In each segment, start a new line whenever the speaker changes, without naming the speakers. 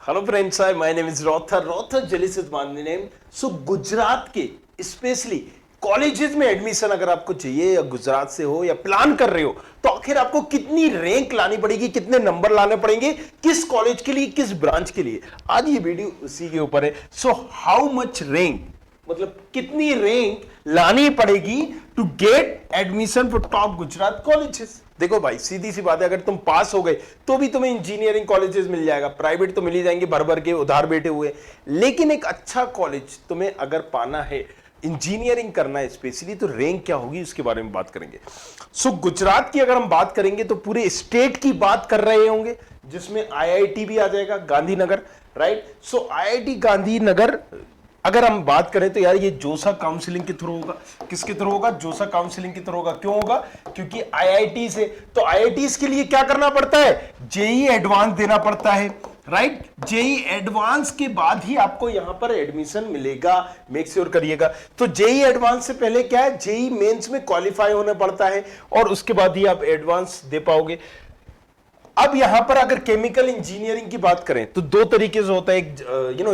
Hello friends, hi my name is रॉथर जेलिस is my name. So Gujarat के specially colleges में एडमिशन अगर आपको चाहिए या गुजरात से हो या प्लान कर रहे हो तो आखिर आपको कितनी रैंक लानी पड़ेगी, कितने नंबर लाने पड़ेंगे, किस कॉलेज के लिए, किस ब्रांच के लिए, आज ये वीडियो उसी के ऊपर है। सो हाउ मच रैंक, मतलब कितनी रैंक लानी पड़ेगी to get admission for top Gujarat colleges. देखो भाई, सीधी सी बात है, अगर तुम पास हो गए तो भी तुम्हें इंजीनियरिंग कॉलेजेस मिल जाएगा, प्राइवेट तो मिल ही जाएंगे भर भर के उधार बैठे हुए, लेकिन एक अच्छा कॉलेज तुम्हें अगर पाना है, इंजीनियरिंग करना है स्पेशली, तो रैंक क्या होगी उसके बारे में बात करेंगे। सो गुजरात की अगर हम बात करेंगे तो पूरे स्टेट की बात कर रहे होंगे, जिसमें आईआईटी भी आ जाएगा गांधीनगर, राइट। सो आईआईटी गांधीनगर अगर हम बात करें तो यार ये जोसा काउंसलिंग के थ्रू होगा। किसके थ्रू होगा? जोसा काउंसलिंग के थ्रू होगा। क्यों होगा? क्योंकि आईआईटी से, तो आईआईटीज के लिए क्या करना पड़ता है? जेई एडवांस देना पड़ता है, राइट। जेई एडवांस के बाद ही आपको यहां पर एडमिशन मिलेगा, मेक श्योर करिएगा। तो जेई एडवांस से पहले क्या है? जेई मेंस में क्वालिफाई होना पड़ता है और उसके बाद ही आप एडवांस दे पाओगे। अब यहां पर अगर केमिकल इंजीनियरिंग की बात करें तो दो तरीके से होता है, एक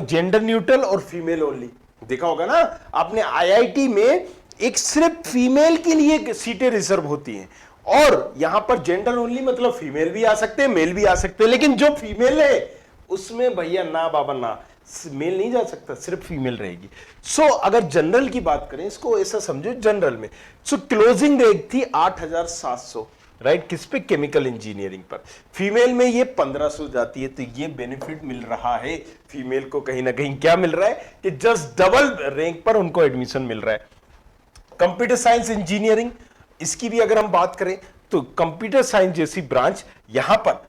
जेंडर न्यूट्रल और फीमेल ओनली। देखा होगा ना आपने, आईआईटी में एक सिर्फ फीमेल के लिए सीटें रिजर्व होती हैं और यहां पर जेंडर ओनली, मतलब फीमेल भी आ सकते हैं, मेल भी आ सकते हैं, लेकिन जो फीमेल है उसमें भैया ना बाबा ना, मेल नहीं जा सकता, सिर्फ फीमेल रहेगी। सो अगर जनरल की बात करें, इसको ऐसा समझो जनरल में, सो क्लोजिंग रेट थी 8,700, राइट। किस पे? केमिकल इंजीनियरिंग पर। फीमेल में ये 1500 जाती है, तो ये बेनिफिट मिल रहा है फीमेल को, कहीं ना कहीं क्या मिल रहा है कि जस्ट डबल रैंक पर उनको एडमिशन मिल रहा है। कंप्यूटर साइंस इंजीनियरिंग, इसकी भी अगर हम बात करें तो कंप्यूटर साइंस जैसी ब्रांच यहां पर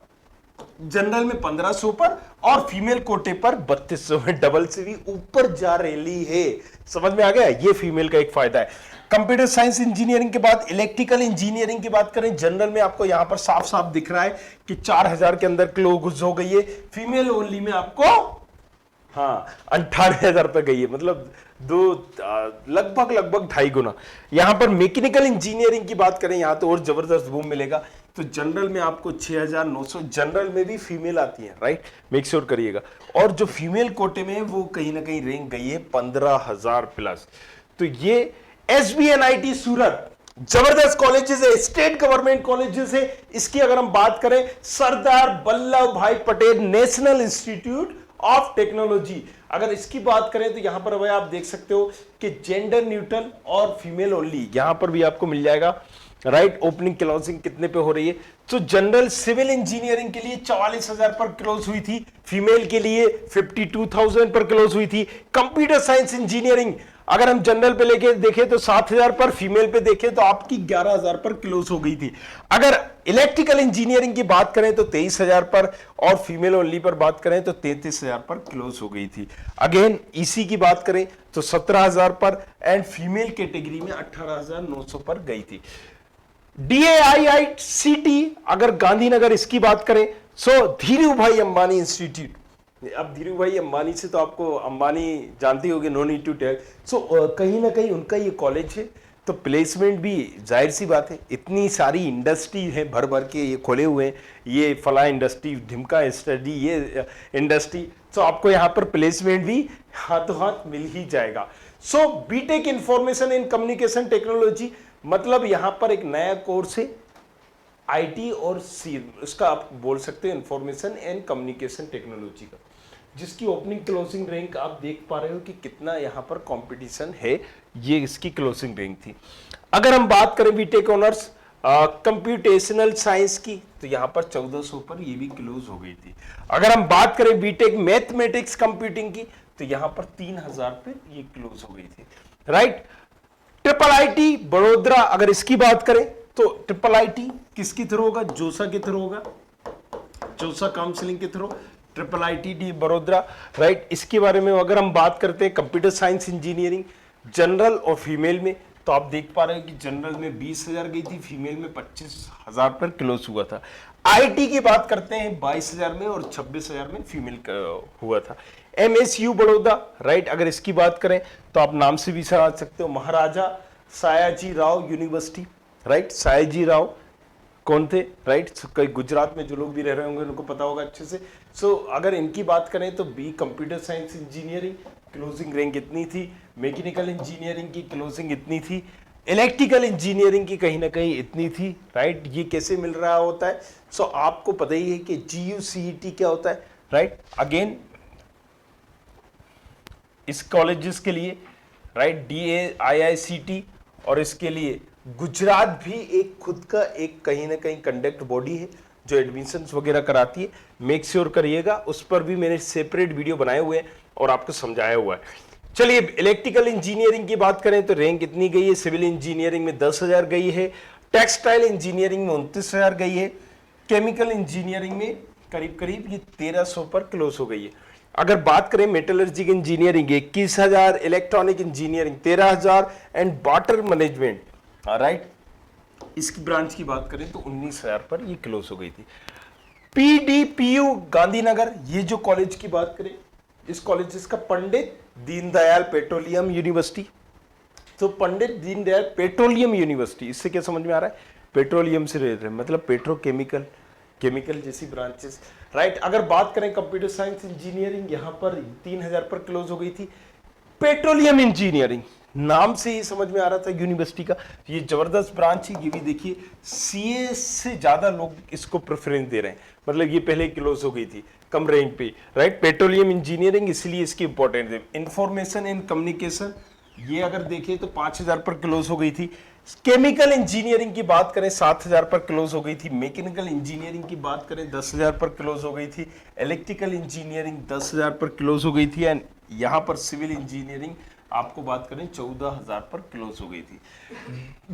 जनरल में 1500 पर और फीमेल कोटे पर 3200 में, डबल से भी ऊपर जा रही है। समझ में आ गया? ये फीमेल का एक फायदा है। कंप्यूटर साइंस इंजीनियरिंग के बाद इलेक्ट्रिकल इंजीनियरिंग की बात करें, जनरल में आपको यहां पर साफ साफ दिख रहा है कि 4000 के अंदर क्लोज हो गई है। फीमेल ओनली में आपको, हाँ, 98,000 रुपए गई है, मतलब लगभग 2.5 गुना। यहां पर मैकेनिकल इंजीनियरिंग की बात करें, यहां तो और जबरदस्त बूम मिलेगा। तो जनरल में आपको 6,900, जनरल में भी फीमेल आती है, राइट, मेक श्योर करिएगा। और जो फीमेल कोटे में है वो कहीं ना कहीं रैंक गई है 15,000 प्लस। तो ये एसबीएनआईटी सूरत जबरदस्त कॉलेजेस है, स्टेट गवर्नमेंट कॉलेजेस है। इसकी अगर हम बात करें, सरदार वल्लभ भाई Patel national institute of technology, अगर इसकी बात करें तो यहां पर भाई आप देख सकते हो कि जेंडर न्यूट्रल और फीमेल ओनली यहां पर भी आपको मिल जाएगा, राइट। ओपनिंग क्लोजिंग कितने पे हो रही है? तो जनरल सिविल इंजीनियरिंग के लिए 44,000 पर क्लोज हुई थी, फीमेल के लिए 52,000 पर क्लोज हुई थी। कंप्यूटर साइंस इंजीनियरिंग अगर हम जनरल पे लेके देखें तो 7,000 पर, फीमेल पे देखें तो आपकी 11,000 पर क्लोज हो गई थी। अगर इलेक्ट्रिकल इंजीनियरिंग की बात करें तो 23,000 पर और फीमेल ओनली पर बात करें तो 33,000 पर क्लोज हो गई थी। अगेन ईसी की बात करें तो 17,000 पर एंड फीमेल कैटेगरी में 18,900 पर गई थी। DAIICT अगर गांधीनगर इसकी बात करें, सो धीरू भाई अंबानी इंस्टीट्यूट। अब धीरू भाई अंबानी से तो आपको, अंबानी जानती होगी, नो नीड टू टेल। सो कहीं ना कहीं उनका ये कॉलेज है, तो प्लेसमेंट भी जाहिर सी बात है, इतनी सारी इंडस्ट्री है भर भर के ये खोले हुए हैं, ये फला इंडस्ट्री, ढिमका स्टडी, ये इंडस्ट्री, तो आपको यहाँ पर प्लेसमेंट भी हाथों हाथ मिल ही जाएगा। So BTech information and communication technology, मतलब यहां पर एक नया कोर्स है आईटी और सी, उसका आप बोल सकते हो इंफॉर्मेशन एंड कम्युनिकेशन टेक्नोलॉजी का, जिसकी ओपनिंग क्लोजिंग रैंक आप देख पा रहे हो कि कितना यहां पर कंपटीशन है। ये इसकी क्लोजिंग रैंक थी। अगर हम बात करें बीटेक ऑनर्स कंप्यूटेशनल साइंस की, तो यहां पर 1400 पर ये भी क्लोज हो गई थी। अगर हम बात करें बीटेक मैथमेटिक्स कंप्यूटिंग की, तो यहां पर 3,000 पे ये क्लोज हो गई थी, राइट। ट्रिपल आईटी बड़ोदरा अगर इसकी बात करें तो ट्रिपल आईटी किसके थ्रू होगा? जोसा के थ्रू होगा, जोसा काउंसलिंग के through, triple IT D Vadodara, right. इसके बारे में अगर हम बात करते हैं कंप्यूटर साइंस इंजीनियरिंग जनरल और फीमेल में, तो आप देख पा रहे हो कि जनरल में 20,000 गई थी, फीमेल में 25,000 पर क्लोज हुआ था। आईटी की बात करते हैं 22,000 में और 26,000 में फीमेल हुआ था। एमएसयू बड़ौदा, राइट, अगर इसकी बात करें तो आप नाम से भी समझ सकते हो, महाराजा सयाजी राव यूनिवर्सिटी, राइट, सयाजी राव कौन थे, राइट? कई गुजरात में जो लोग भी रह रहे होंगे उनको पता होगा अच्छे से। सो अगर इनकी बात करें तो B computer science engineering closing rank इतनी थी, मैकेनिकल इंजीनियरिंग की क्लोजिंग इतनी थी, इलेक्ट्रिकल इंजीनियरिंग की कहीं ना कहीं इतनी थी, राइट? ये कैसे मिल रहा होता है? सो आपको पता ही है कि GUCET क्या होता है, राइट? अगेन इस कॉलेजेस के लिए, राइट, DAIICT और इसके लिए गुजरात भी एक खुद का एक कहीं ना कहीं कंडक्ट बॉडी है जो एडमिशंस वगैरह कराती है। मेक श्योर करिएगा, उस पर भी मैंने सेपरेट वीडियो बनाए हुए हैं और आपको समझाया हुआ है। चलिए इलेक्ट्रिकल इंजीनियरिंग की बात करें तो रैंक इतनी गई है, सिविल इंजीनियरिंग में 10,000 गई है, टेक्सटाइल इंजीनियरिंग में 29,000 गई है, केमिकल इंजीनियरिंग में करीब करीब ये 1300 पर क्लोज हो गई है। अगर बात करें metallurgic engineering 21,000, electronic engineering 13,000 and water management, right, इसकी ब्रांच की बात करें तो 19,000 पर ये क्लोज हो गई थी। PDPU गांधीनगर, ये जो कॉलेज की बात करें, इस कॉलेज इसका पंडित दीनदयाल पेट्रोलियम यूनिवर्सिटी। तो पंडित दीनदयाल पेट्रोलियम यूनिवर्सिटी, इससे क्या समझ में आ रहा है? पेट्रोलियम से रिलेटेड, मतलब पेट्रोकेमिकल, केमिकल जैसी ब्रांचेस, राइट? अगर बात करें कंप्यूटर साइंस इंजीनियरिंग, यहां पर 3,000 पर क्लोज हो गई थी। पेट्रोलियम इंजीनियरिंग नाम से ही समझ में आ रहा था यूनिवर्सिटी का, ये जबरदस्त ब्रांच है। ये भी देखिए CA से ज्यादा लोग इसको प्रेफरेंस दे रहे हैं, मतलब ये पहले क्लोज हो गई थी कम रैंक पे, राइट? पेट्रोलियम इंजीनियरिंग इसलिए इसकी इंपॉर्टेंट है। इंफॉर्मेशन एंड कम्युनिकेशन, ये अगर देखें तो 5,000 पर क्लोज हो गई थी। केमिकल इंजीनियरिंग की बात करें 7,000 पर क्लोज हो गई थी। मैकेनिकल इंजीनियरिंग की बात करें 10,000 पर क्लोज हो गई थी। इलेक्ट्रिकल इंजीनियरिंग 10,000 पर क्लोज हो गई थी। एंड यहाँ पर सिविल इंजीनियरिंग आपको बात करें 14,000 पर क्लोज हो गई थी।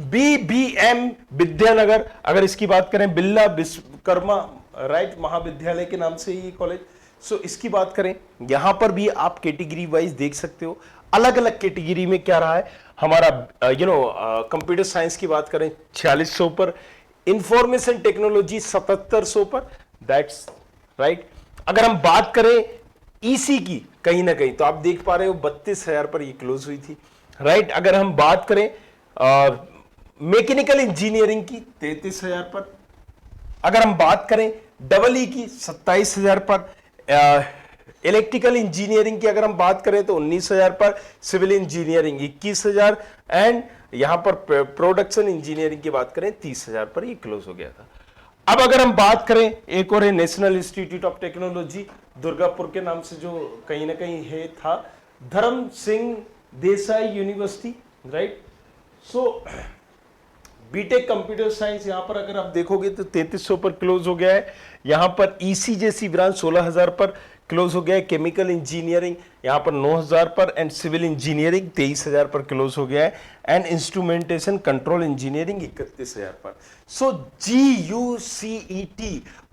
BBM विद्यानगर, अगर इसकी बात करें बिरला विश्वकर्मा, राइट, महाविद्यालय के नाम से ये कॉलेज। सो इसकी बात करें, यहां पर भी आप कैटेगरी वाइज देख सकते हो, अलग अलग कैटेगरी में क्या रहा है हमारा। कंप्यूटर साइंस की बात करें 4600 पर, इंफॉर्मेशन टेक्नोलॉजी 7700 पर, दैट्स राइट। अगर हम बात करें EC की, कहीं ना कहीं तो आप देख पा रहे हो 32,000 पर ये क्लोज हुई थी, राइट। अगर हम बात करें मैकेनिकल इंजीनियरिंग की 33,000 पर, अगर हम बात करें EE की 27,000 पर, इलेक्ट्रिकल इंजीनियरिंग की अगर हम बात करें तो 19,000 पर, सिविल इंजीनियरिंग 21,000 एंड यहां पर प्रोडक्शन इंजीनियरिंग की बात करें 30,000 पर ये क्लोज हो गया था। अब अगर हम बात करें, एक और है national institute of technology Durgapur के नाम से, जो कहीं ना कहीं है था, धर्म सिंह देसाई यूनिवर्सिटी, राइट। सो बीटेक कंप्यूटर साइंस यहां पर अगर आप देखोगे तो 3300 पर क्लोज हो गया है। यहां पर EC जैसी ब्रांच 16,000 पर क्लोज हो गया है। केमिकल इंजीनियरिंग यहां पर 9,000 पर एंड सिविल इंजीनियरिंग 23,000 पर क्लोज हो गया है एंड इंस्ट्रूमेंटेशन कंट्रोल इंजीनियरिंग 31,000 पर। सो GUCET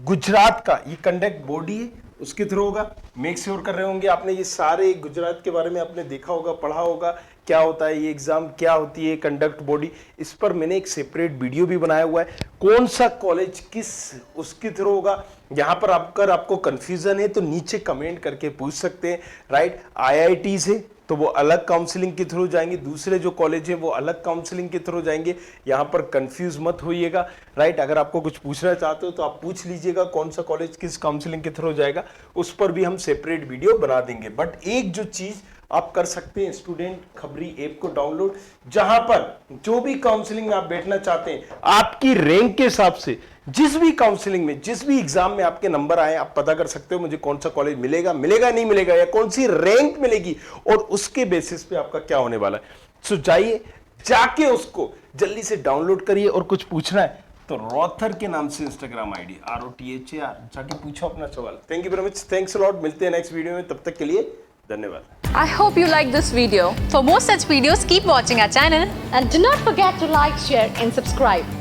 गुजरात का ये कंडक्ट बॉडी है, उसके थ्रू होगा। मेक श्योर कर रहे होंगे आपने ये सारे गुजरात के बारे में आपने देखा होगा, पढ़ा होगा, क्या होता है ये एग्जाम, क्या होती है कंडक्ट बॉडी। इस पर मैंने एक सेपरेट वीडियो भी बनाया हुआ है, कौन सा कॉलेज किस उसके थ्रू होगा। यहां पर आपको कंफ्यूजन है तो नीचे कमेंट करके पूछ सकते हैं, राइट। IIT है तो वो अलग काउंसलिंग के थ्रू जाएंगे, दूसरे जो कॉलेज है वो अलग काउंसलिंग के थ्रू जाएंगे। यहां पर कंफ्यूज मत होइएगा, राइट। अगर आपको कुछ पूछना चाहते हो तो आप पूछ लीजिएगा कौन सा कॉलेज किस काउंसलिंग के थ्रू जाएगा, उस पर भी हम सेपरेट वीडियो बना देंगे। बट एक जो चीज आप कर सकते हैं, स्टूडेंट खबरी ऐप को डाउनलोड, जहां पर जो भी काउंसलिंग में आप बैठना चाहते हैं, आपकी रैंक के हिसाब से जिस भी काउंसलिंग में, जिस भी एग्जाम में आपके नंबर आए, आप पता कर सकते हो मुझे कौन सा कॉलेज मिलेगा, नहीं मिलेगा, या कौन सी रैंक मिलेगी और उसके बेसिस पे आपका क्या होने वाला है। सो जाइए, जाके उसको जल्दी से डाउनलोड करिए। और कुछ पूछना है तो रॉथर के नाम से इंस्टाग्राम ID ROTHAR, जाके पूछो अपना सवाल। Thank you very much, thanks a lot. मिलते हैं नेक्स्ट वीडियो में, तब तक के लिए धन्यवाद।
I hope you like this video. For more such videos, keep watching our channel
and do not forget to like, share and subscribe.